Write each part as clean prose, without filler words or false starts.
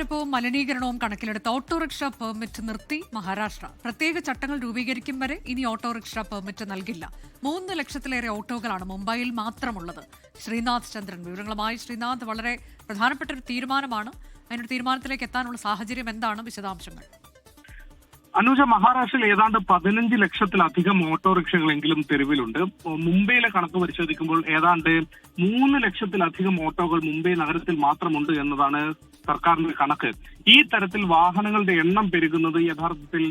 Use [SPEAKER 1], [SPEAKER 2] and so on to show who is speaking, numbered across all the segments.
[SPEAKER 1] വാഹനപ്പെരുപ്പവും മലിനീകരണവും കണക്കിലെടുത്ത് autorickshaw permit നിർത്തി മഹാരാഷ്ട്ര. പ്രത്യേക ചട്ടങ്ങൾ രൂപീകരിക്കും വരെ ഇനി ഓട്ടോറിക്ഷ പെർമിറ്റ് നൽകില്ല. 3 ലക്ഷത്തിലേറെ ഓട്ടോകളാണ് മുംബൈയിൽ മാത്രമുള്ളത്. ശ്രീനാഥ് ചന്ദ്രൻ വിവരങ്ങളുമായി. ശ്രീനാഥ്, വളരെ പ്രധാനപ്പെട്ട ഒരു തീരുമാനമാണ്. അതിനൊരു തീരുമാനത്തിലേക്ക് എത്താനുള്ള സാഹചര്യം എന്താണ്? വിശദാംശങ്ങൾ.
[SPEAKER 2] അനുജ, മഹാരാഷ്ട്രയിൽ ഏതാണ്ട് 15 ലക്ഷത്തിലധികം ഓട്ടോറിക്ഷകളെങ്കിലും തെരുവിലുണ്ട്. മുംബൈയിലെ കണക്ക് പരിശോധിക്കുമ്പോൾ ഏതാണ്ട് 3 ലക്ഷത്തിലധികം ഓട്ടോകൾ മുംബൈ നഗരത്തിൽ മാത്രമുണ്ട് എന്നതാണ് സർക്കാരിന്റെ കണക്ക്. ഈ തരത്തിൽ വാഹനങ്ങളുടെ എണ്ണം പെരുകുന്നത് യഥാർത്ഥത്തിൽ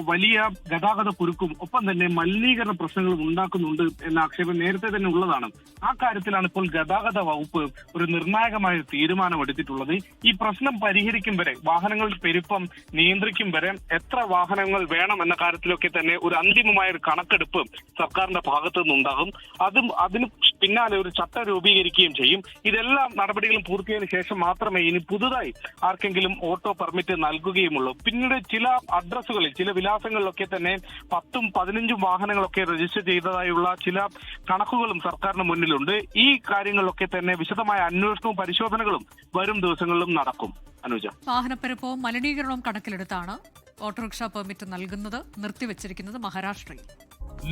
[SPEAKER 2] വലിയ ഗതാഗത കുരുക്കും ഒപ്പം തന്നെ മലിനീകരണ പ്രശ്നങ്ങളും ഉണ്ടാക്കുന്നുണ്ട് എന്ന ആക്ഷേപം നേരത്തെ തന്നെ ഉള്ളതാണ്. ആ കാര്യത്തിലാണ് ഇപ്പോൾ ഗതാഗത വകുപ്പ് ഒരു നിർണായകമായ തീരുമാനമെടുത്തിട്ടുള്ളത്. ഈ പ്രശ്നം പരിഹരിക്കും വരെ, വാഹനങ്ങളുടെ പെരുപ്പം നിയന്ത്രിക്കും വരെ എത്ര വാഹനങ്ങൾ വേണം എന്ന കാര്യത്തിലൊക്കെ തന്നെ ഒരു അന്തിമമായ ഒരു കണക്കെടുപ്പ് സർക്കാരിന്റെ ഭാഗത്തു നിന്നുണ്ടാകും. അതിന് പിന്നാലെ ഒരു ചട്ടം രൂപീകരിക്കുകയും ചെയ്യും. ഇതെല്ലാം നടപടികളും പൂർത്തിയായതിനു ശേഷം മാത്രമേ ഇനി പുതുതായി ആർക്കെങ്കിലും ഓട്ടോ പെർമിറ്റ് നൽകുകയുമുള്ളൂ. പിന്നീട് ചില അഡ്രസ്സുകളിൽ, ചില വിലാസങ്ങളിലൊക്കെ തന്നെ 10ഉം 15ഉം വാഹനങ്ങളൊക്കെ രജിസ്റ്റർ ചെയ്തതായുള്ള ചില കണക്കുകളും സർക്കാരിന് മുന്നിലുണ്ട്. ഈ കാര്യങ്ങളിലൊക്കെ തന്നെ വിശദമായ അന്വേഷണവും പരിശോധനകളും വരും ദിവസങ്ങളിലും നടക്കും. അനുജ,
[SPEAKER 1] വാഹനപ്പെരുപ്പവും മലിനീകരണവും കണക്കിലെടുത്താണ് ഓട്ടോറിക്ഷ പെർമിറ്റ് നൽകുന്നത് നിർത്തിവച്ചിരിക്കുന്നത് മഹാരാഷ്ട്രയിൽ.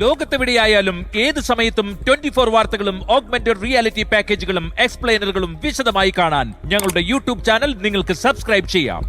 [SPEAKER 3] ലോകത്തെവിടെയായാലും ഏത് സമയത്തും 24 വാർത്തകളും ഓഗ്മെന്റഡ് റിയാലിറ്റി പാക്കേജുകളും എക്സ്പ്ലെയിനറുകളും വിശദമായി കാണാൻ ഞങ്ങളുടെ യൂട്യൂബ് ചാനൽ നിങ്ങൾക്ക് സബ്സ്ക്രൈബ് ചെയ്യാം.